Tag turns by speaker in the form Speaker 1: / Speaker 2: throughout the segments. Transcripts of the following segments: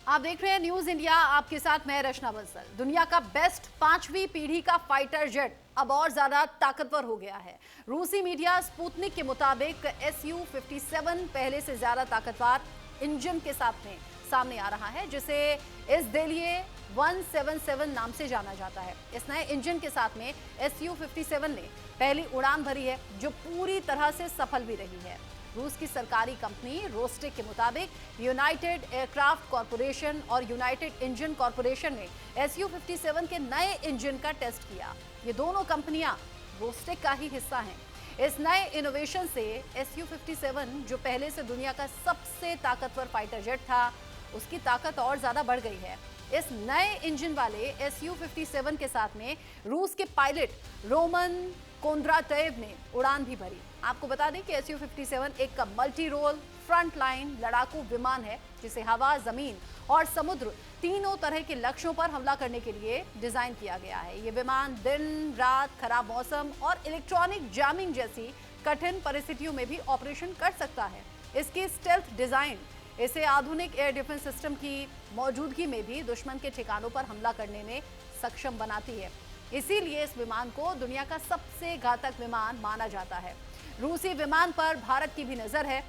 Speaker 1: आप देख रहे हैं न्यूज इंडिया, आपके साथ मैं रचना बंसल। दुनिया का बेस्ट 5वीं पीढ़ी का फाइटर जेट अब और ज्यादा ताकतवर हो गया है। रूसी मीडिया स्पुतनिक के मुताबिक Su-57 पहले से ज्यादा ताकतवर इंजन के साथ में सामने आ रहा है, जिसे इस देलिए 177 नाम से जाना जाता है। इस नए इंजन के साथ में Su-57 ने पहली उड़ान भरी है, जो पूरी तरह से सफल भी रही है। रूस की सरकारी कंपनी रोस्टेक के मुताबिक यूनाइटेड एयरक्राफ्ट कॉरपोरेशन और यूनाइटेड इंजन कॉरपोरेशन ने Su-57 के नए इंजन का टेस्ट किया। ये दोनों कंपनियां रोस्टेक का ही हिस्सा हैं। इस नए इनोवेशन से Su-57, जो पहले से दुनिया का सबसे ताकतवर फाइटर जेट था, उसकी ताकत और ज्यादा बढ़ गई है। इस नए इंजन वाले Su-57 के साथ में रूस के पायलट रोमन कोंद्राटेव ने उड़ान भी भरी। आपको बता दें कि Su-57 एक मल्टी रोल फ्रंट लाइन लड़ाकू विमान है, जिसे हवा, जमीन और समुद्र तीनों तरह के लक्ष्यों पर हमला करने के लिए डिजाइन किया गया है। ये विमान दिन रात, खराब मौसम और इलेक्ट्रॉनिक जैमिंग जैसी कठिन परिस्थितियों में भी ऑपरेशन कर सकता है। इसकी स्टेल्थ डिजाइन इसे आधुनिक एयर डिफेंस सिस्टम की मौजूदगी में भी दुश्मन के ठिकानों पर हमला करने में सक्षम बनाती है। इसीलिए इस विमान को दुनिया का सबसे घातक विमान माना जाता है। रूसी विमान पर भारत की भी नजर है।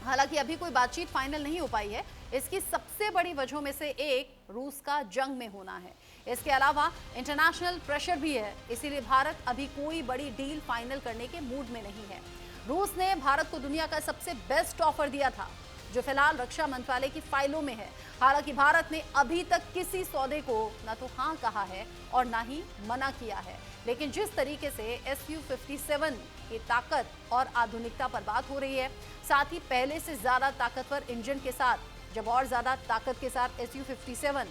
Speaker 1: हालांकि अभी कोई बातचीत फाइनल नहीं हो पाई है। इसकी सबसे बड़ी वजहों में से एक रूस का जंग में होना है। इसके अलावा इंटरनेशनल प्रेशर भी है, इसीलिए भारत अभी कोई बड़ी डील फाइनल करने के मूड में नहीं है। रूस ने भारत को दुनिया का सबसे बेस्ट ऑफर दिया था, जो फिलहाल रक्षा मंत्रालय की फाइलों में है। हालांकि भारत ने अभी तक किसी सौदे को न तो हाँ कहा है और ना ही मना किया है। लेकिन जिस तरीके से Su-57 की ताकत और आधुनिकता पर बात हो रही है, साथ ही पहले से ज्यादा ताकतवर इंजन के साथ, जब और ज्यादा ताकत के साथ Su-57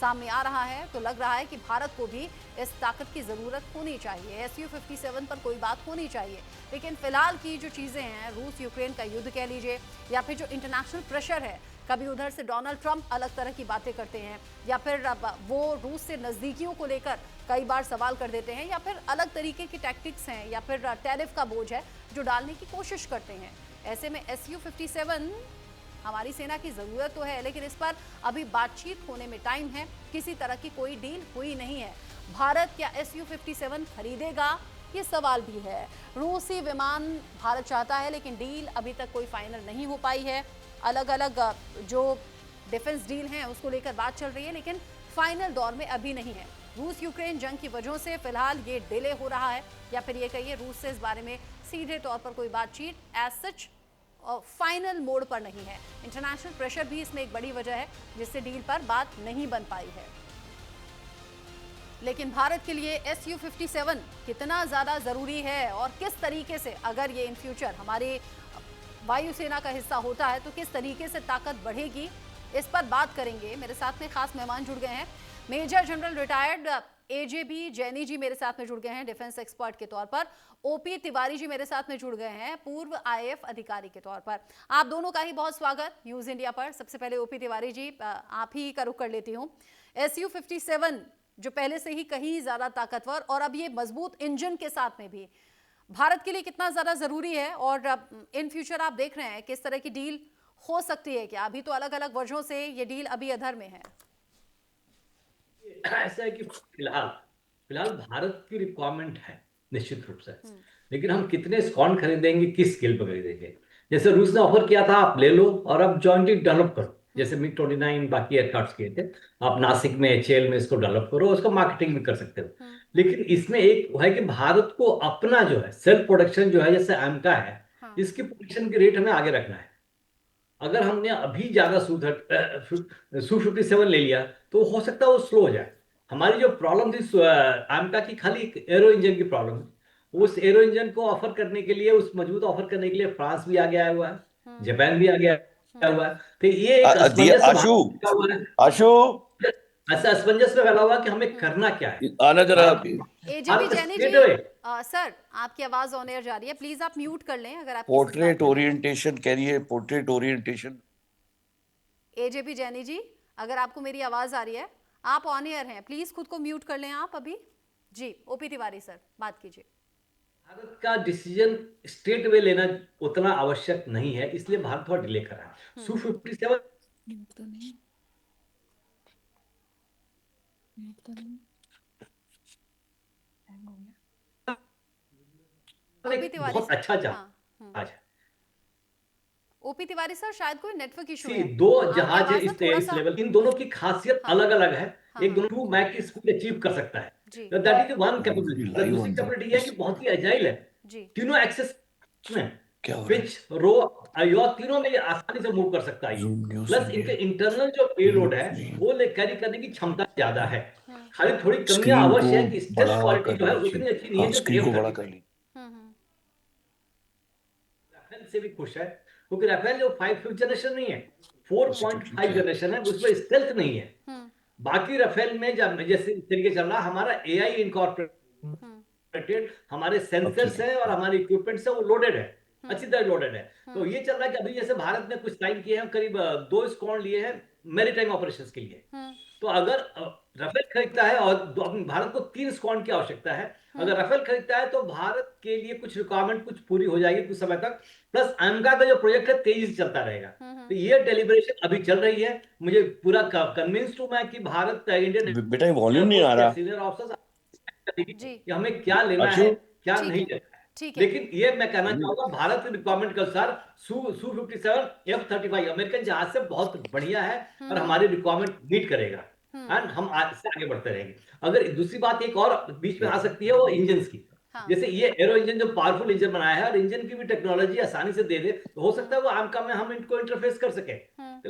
Speaker 1: सामने आ रहा है, तो लग रहा है कि भारत को भी इस ताकत की जरूरत होनी चाहिए। Su-57 पर कोई बात होनी चाहिए। लेकिन फिलहाल की जो चीजें हैं, रूस यूक्रेन का युद्ध कह लीजिए, या फिर जो इंटरनेशनल प्रेशर है, कभी उधर से डोनाल्ड ट्रंप अलग तरह की बातें करते हैं, या फिर वो रूस से नजदीकियों को लेकर कई बार सवाल कर देते हैं, या फिर अलग तरीके की टैक्टिक्स हैं, या फिर टैरिफ का बोझ है जो डालने की कोशिश करते हैं। ऐसे में Su-57 हमारी सेना की जरूरत तो है, लेकिन इस पर अभी बातचीत होने में टाइम है। किसी तरह की कोई डील हुई नहीं है। भारत क्या Su-57 खरीदेगा, ये सवाल भी है। रूसी विमान भारत चाहता है, लेकिन डील अभी तक कोई फाइनल नहीं हो पाई है। अलग अलग जो डिफेंस डील हैं उसको लेकर बात चल रही है, लेकिन फाइनल दौर में अभी नहीं है। रूस यूक्रेन जंग की वजह से फिलहाल ये डिले हो रहा है, या फिर ये कहिए रूस से इस बारे में सीधे तौर पर कोई बातचीत एज सच फाइनल मोड पर नहीं है। इंटरनेशनल प्रेशर भी इसमें एक बड़ी वजह है, जिससे डील पर बात नहीं बन पाई है। लेकिन भारत के लिए Su-57 कितना ज्यादा जरूरी है और किस तरीके से, अगर ये इन फ्यूचर हमारी वायुसेना का हिस्सा होता है, तो किस तरीके से ताकत बढ़ेगी, इस पर बात करेंगे। मेरे साथ में खास मेहमान जुड़ गए हैं। मेजर जनरल रिटायर्ड AJB जैनी जी मेरे साथ में जुड़ गए हैं डिफेंस एक्सपर्ट के तौर पर। OP तिवारी जी मेरे साथ में जुड़ गए हैं पूर्व IAF अधिकारी के तौर पर। आप दोनों का ही बहुत स्वागत न्यूज इंडिया पर। सबसे पहले OP तिवारी जी, आप ही का रुख कर लेती हूँ। Su-57 जो पहले से ही कहीं ज्यादा ताकतवर और अब ये मजबूत इंजन के साथ में भी भारत के लिए कितना ज्यादा जरूरी है, और इन फ्यूचर आप देख रहे हैं किस तरह की डील हो सकती है क्या? अभी तो अलग अलग वजहों से ये डील अभी अधर में है।
Speaker 2: ऐसा है कि फिलहाल फिलहाल भारत की रिक्वायरमेंट है निश्चित रूप से। लेकिन हम कितने स्कॉन खरीदेंगे, किस स्केल पर खरीदेंगे? जैसे रूस ने ऑफर किया था, आप ले लो और अब जॉइंटली डेवलप करो। जैसे MiG-29 बाकी एयरक्राफ्ट किए थे, आप नासिक में HAL में इसको डेवलप करो, उसका मार्केटिंग भी कर सकते हो। लेकिन इसमें एक वो है कि भारत को अपना जो है सेल्फ प्रोडक्शन जो है, जैसे AMCA है,
Speaker 1: हाँ।
Speaker 2: इसकी प्रोडक्शन की रेट हमें आगे रखना है। अगर हमने अभी ज्यादा Su-57 ले लिया, तो हो सकता है वो स्लो हो जाए। हमारी जो प्रॉब्लम थी आमका की, खाली एक एरो इंजन की प्रॉब्लम है। उस एरो इंजन को ऑफर करने के लिए, उस मजबूत ऑफर करने के लिए फ्रांस भी आ गया हुआ है, जापान भी आ गया हुआ है। तो ये एक
Speaker 3: दिया
Speaker 2: असमंजस
Speaker 3: आशु
Speaker 2: भारत हुआ है।
Speaker 3: आशु
Speaker 2: ऐसा असमंजस में फैला हुआ है कि हमें करना क्या है।
Speaker 3: आना जरा।
Speaker 2: भारत
Speaker 1: AJB
Speaker 2: भारत
Speaker 1: जैनी जी,
Speaker 2: स्टेट है।
Speaker 1: सर आपकी आवाज ऑन एयर जा रही है, प्लीज आप म्यूट कर लें अगर आप किसी से बात
Speaker 3: पोर्ट्रेट
Speaker 1: कर रहे हैं
Speaker 3: ओरिएंटेशन कह रही है, पोर्ट्रेट ओरिएंटेशन।
Speaker 1: तो। AJB जैनी जी, अगर आपको मेरी आवाज आ रही है, आप ऑन एयर हैं, प्लीज खुद को म्यूट कर लें आप अभी। जी OP तिवारी सर, बात कीजिए।
Speaker 2: भारत का डिसीजन स्टेट वे लेना उतना आवश्यक नहीं है, इसलिए भारत थोड़ा डिले कर रहा है। Su-57
Speaker 1: ओपी तिवारी
Speaker 2: बहुत
Speaker 1: सर,
Speaker 2: अच्छा
Speaker 1: हाँ,
Speaker 2: जहाज है।
Speaker 1: ओपी तिवारी सर, शायद कोई नेटवर्क इशू
Speaker 2: सी
Speaker 1: है।
Speaker 2: दो
Speaker 1: आपकी
Speaker 2: जहाज है
Speaker 1: आवाज ना थोड़ा
Speaker 2: इस
Speaker 1: सा,
Speaker 2: लेवल, इन दोनों की खासियत
Speaker 1: हाँ
Speaker 2: अलग अलग है।
Speaker 1: हाँ
Speaker 2: एक
Speaker 1: हाँ,
Speaker 2: दोनों टू मैक की स्पीड अचीव कर सकता है,
Speaker 1: जी
Speaker 2: दैट इज वन
Speaker 3: ये
Speaker 2: कैपेबिलिटी।
Speaker 3: लाइव
Speaker 2: दूसरी
Speaker 3: ऑन था
Speaker 2: कैपेबिलिटी है
Speaker 3: बस।
Speaker 2: कि बहुत ही एजाइल है,
Speaker 1: जी,
Speaker 2: तीनों एक्सेस में,
Speaker 3: क्या हो रहा है?
Speaker 2: पिच रो और तीनों में ये आसानी से मूव कर सकता है।
Speaker 3: जूम न्यूज
Speaker 2: प्लस इनके
Speaker 3: इंडिया
Speaker 2: इंटरनल जो पेलोड है
Speaker 3: नहीं,
Speaker 2: वो ले कैरी करने की क्षमता ज्यादा है। खाली थोड़ी कमियां
Speaker 3: स्क्रीन को
Speaker 2: अवश्य है कि स्टेल्थ
Speaker 3: बड़ा
Speaker 2: क्वालिटी
Speaker 3: कर
Speaker 2: जो है
Speaker 3: लीजिए।
Speaker 2: उतनी अच्छी नहीं
Speaker 3: हाँ,
Speaker 2: है जो
Speaker 3: स्क्रीन को बड़ा कर
Speaker 2: F-35
Speaker 3: लीजिए।
Speaker 2: राफेल से भी खुश है, क्योंकि राफेल जो 5th जनरेशन नहीं है, 4.5
Speaker 3: क्या?
Speaker 2: जनरेशन है, उसमें स्टेल्थ नहीं है। बाकी राफेल में जब जैसे इस तरीके चल रहा, हमारा एआई इनकॉर्पोरेटेड, हमारे
Speaker 3: अब
Speaker 2: सेंसर्स
Speaker 3: चलिए।
Speaker 2: हैं और हमारे इक्विपमेंट्स है, वो लोडेड है, अच्छी तरह लोडेड है। तो ये चल रहा है कि अभी जैसे भारत ने कुछ टाइम किए हैं, करीब 2 स्क्वाड लिए हैं मैरीटाइम ऑपरेशंस के लिए। तो अगर राफेल खरीदता है, और भारत को 3 स्क्वाड की आवश्यकता है, अगर राफेल खरीदता है तो भारत के लिए कुछ रिक्वायरमेंट कुछ पूरी हो जाएगी कुछ समय तक। प्लस अमेरिका का जो प्रोजेक्ट है तेजी से चलता रहेगा। तो ये डेलिब्रेशन अभी चल रही है। मुझे पूरा कन्विंस्ड हूं मैं कि भारत इंडियन
Speaker 3: बेटा ये वॉल्यूम नहीं
Speaker 2: एयरफोर्स
Speaker 3: आ
Speaker 2: के
Speaker 3: रहा।
Speaker 2: सीनियर ऑफिसर्स
Speaker 1: जी,
Speaker 2: कि हमें क्या लेना
Speaker 3: अर्शु,
Speaker 2: है क्या
Speaker 1: ठीक
Speaker 2: नहीं
Speaker 1: है,
Speaker 2: लेना है।
Speaker 1: ठीक है,
Speaker 2: लेकिन ये मैं कहना
Speaker 3: वॉल्यूम।
Speaker 2: चाहूंगा, भारत की रिक्वायरमेंट के अनुसार सू 57 F-35 अमेरिकन जहाज से बहुत बढ़िया है और हमारी रिक्वायरमेंट मीट करेगा। एंड हम आज से आगे बढ़ते रहेंगे। अगर दूसरी बात एक और बीच में आ सकती है, वो इंजन की।
Speaker 1: हाँ,
Speaker 2: जैसे ये एरो इंजन जो पावरफुल इंजन बनाया है और इंजन की भी टेक्नोलॉजी आसानी से दे दे, तो हो सकता है वो आमका में हम इनको इंटरफेस कर सके।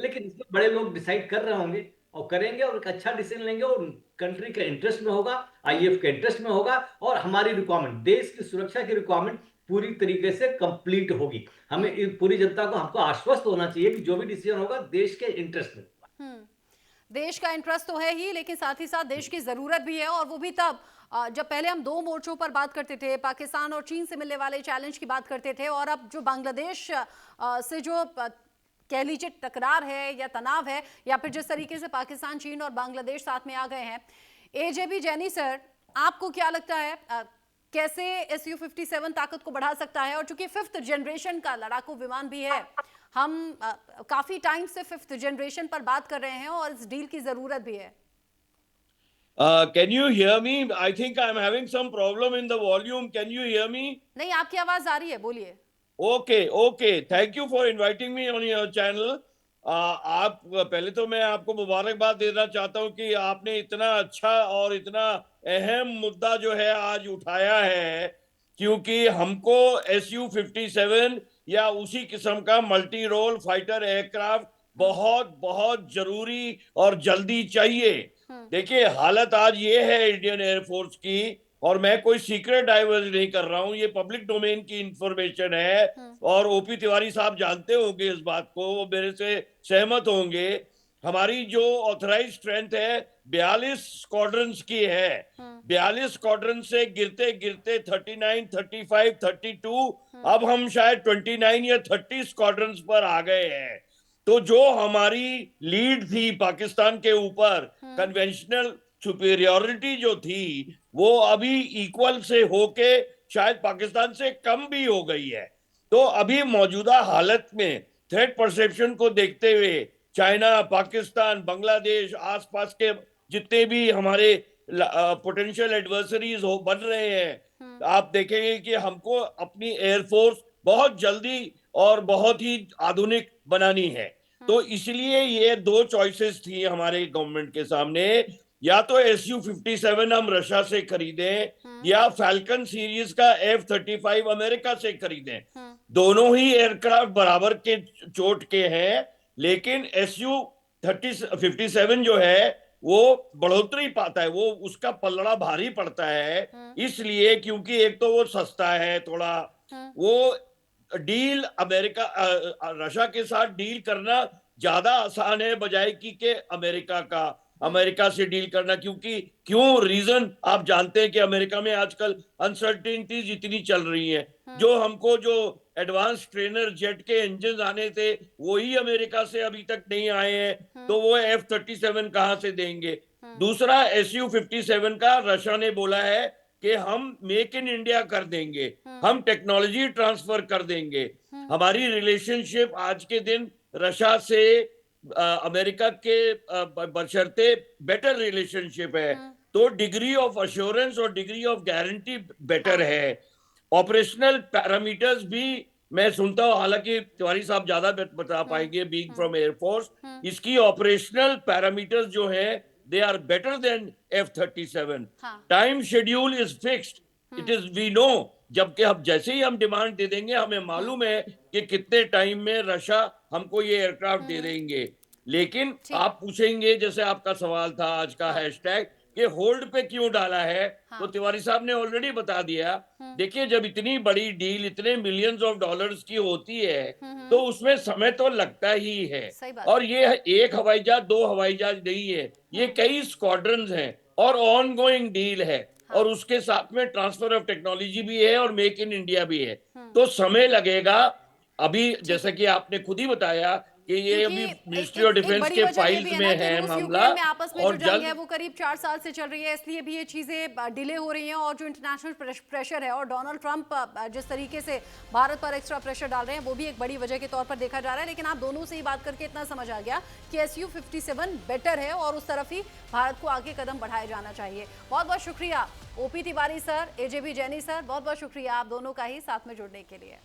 Speaker 2: लेकिन इसमें बड़े लोग डिसाइड कर रहे होंगे और करेंगे और एक अच्छा डिसीजन लेंगे, और कंट्री के इंटरेस्ट में होगा, आईएफ के इंटरेस्ट में होगा, और हमारी रिक्वायरमेंट, देश की सुरक्षा की रिक्वायरमेंट पूरी तरीके से कंप्लीट होगी। हमें पूरी जनता को हमको आश्वस्त होना चाहिए कि जो भी डिसीजन होगा देश के इंटरेस्ट में।
Speaker 1: देश का इंटरेस्ट तो है ही, लेकिन साथ ही साथ देश की जरूरत भी है, और वो भी तब जब पहले हम दो मोर्चों पर बात करते थे, पाकिस्तान और चीन से मिलने वाले चैलेंज की बात करते थे, और अब जो बांग्लादेश से जो कह लीजिए टकरार है या तनाव है, या फिर जिस तरीके से पाकिस्तान, चीन और बांग्लादेश साथ में आ गए हैं। एजेबी जैनी सर, आपको क्या लगता है कैसे SU-57 ताकत को बढ़ा सकता है? और चूंकि 5th जनरेशन का लड़ाकू विमान भी है, हम काफी टाइम से 5th जनरेशन पर बात कर रहे हैं और इस डील की जरूरत भी है।
Speaker 4: Can you hear me? I think I'm having some problem in the volume. Can you hear me?
Speaker 1: नहीं, आपकी आवाज आ रही है, बोलिए।
Speaker 4: Okay, okay. Thank you for inviting me on your channel. आप पहले तो मैं आपको मुबारकबाद देना चाहता हूं कि आपने इतना अच्छा और इतना अहम मुद्दा जो है आज उठाया है, क्योंकि हमको SU-57 या उसी किस्म का मल्टी रोल फाइटर एयरक्राफ्ट बहुत बहुत जरूरी और जल्दी चाहिए। देखिए, हालत आज ये है इंडियन एयरफोर्स की, और मैं कोई सीक्रेट डाइवर्ज नहीं कर रहा हूं, ये पब्लिक डोमेन की इंफॉर्मेशन है, और ओपी तिवारी साहब जानते होंगे इस बात को, वो मेरे से सहमत होंगे। हमारी जो ऑथराइज स्ट्रेंथ है 42 स्क्वाड्रंस की है। 42 स्क्वाड्रन से गिरते गिरते 39, 35, 32, अब हम शायद 29 या 30 स्क्वाड्रंस पर आ गए हैं। तो जो हमारी लीड थी पाकिस्तान के ऊपर, कन्वेंशनल सुपीरियोरिटी जो थी, वो अभी इक्वल से होके शायद पाकिस्तान से कम भी हो गई है। तो अभी मौजूदा हालत में थ्रेट परसेप्शन को देखते हुए चाइना, पाकिस्तान, बांग्लादेश, आसपास के जितने भी हमारे पोटेंशियल एडवर्सरीज हो बन रहे हैं, आप देखेंगे कि हमको अपनी एयरफोर्स बहुत जल्दी और बहुत ही आधुनिक बनानी है। तो इसलिए ये दो चॉइसेस थी हमारे गवर्नमेंट के सामने, या तो SU-57 हम रशिया से खरीदें या फैल्कन सीरीज का F-35 अमेरिका से खरीदें। दोनों ही एयरक्राफ्ट बराबर के चोट के हैं, लेकिन SU-57 जो है वो बढ़ोतरी पाता है, वो उसका पलड़ा भारी पड़ता है, इसलिए क्योंकि एक तो वो सस्ता है थोड़ा, वो डील अमेरिका रशिया के साथ डील करना ज्यादा आसान है बजाय कि अमेरिका से डील करना, क्योंकि रीजन आप जानते हैं कि अमेरिका में आजकल अनसर्टेनिटीज इतनी चल रही हैं। जो हमको जो एडवांस ट्रेनर जेट के इंजन आने थे वही अमेरिका से अभी तक नहीं आए हैं, तो वो F-37 कहां से देंगे? दूसरा, SU-57 का रशिया ने बोला है कि हम मेक इन इंडिया कर देंगे, हम टेक्नोलॉजी ट्रांसफर कर देंगे। हमारी रिलेशनशिप आज के दिन रशिया से अमेरिका के बशर्ते बेटर रिलेशनशिप है, तो डिग्री ऑफ अश्योरेंस और डिग्री ऑफ गारंटी बेटर है। ऑपरेशनल पैरामीटर्स भी मैं सुनता हूं, हालांकि तिवारी साहब ज्यादा बता पाएंगे बीइंग फ्रॉम एयरफोर्स, इसकी ऑपरेशनल पैरामीटर्स जो है they are better than F-37। Time schedule is fixed, it is we know, जबकि हम जैसे ही हम डिमांड दे देंगे, हमें मालूम है कि कितने टाइम में रशिया हमको ये एयरक्राफ्ट दे देंगे। लेकिन आप पूछेंगे, जैसे आपका सवाल था आज का हैशटैग, कि होल्ड पे क्यों डाला है, तो तिवारी साहब ने ऑलरेडी बता दिया। देखिए, जब इतनी बड़ी डील इतने मिलियंस ऑफ डॉलर्स की होती है तो उसमें समय तो लगता ही है। और ये एक हवाई जहाज, दो हवाई जहाज नहीं है, ये कई स्क्वाड्रन्स हैं और ऑन गोइंग डील है। और उसके साथ में ट्रांसफर ऑफ टेक्नोलॉजी भी है और मेक इन इंडिया भी है, तो समय लगेगा। अभी जैसा कि आपने खुद ही बताया कि ये अभी मिनिस्ट्री ऑफ डिफेंस के फाइल्स में है मामला,
Speaker 1: आपस में
Speaker 4: और
Speaker 1: जो जंग
Speaker 4: जल्द
Speaker 1: है वो करीब 4 साल से चल रही है, इसलिए भी ये चीजें डिले हो रही हैं। और जो इंटरनेशनल प्रेशर है और डोनाल्ड ट्रंप जिस तरीके से भारत पर एक्स्ट्रा प्रेशर डाल रहे हैं, वो भी एक बड़ी वजह के तौर पर देखा जा रहा है। लेकिन आप दोनों से ही बात करके इतना समझ आ गया कि SU-57 बेटर है और उस तरफ ही भारत को आगे कदम बढ़ाया जाना चाहिए। बहुत बहुत शुक्रिया OP Tiwari sir, AJB Jaini sir, बहुत बहुत शुक्रिया आप दोनों का ही साथ में जुड़ने के लिए।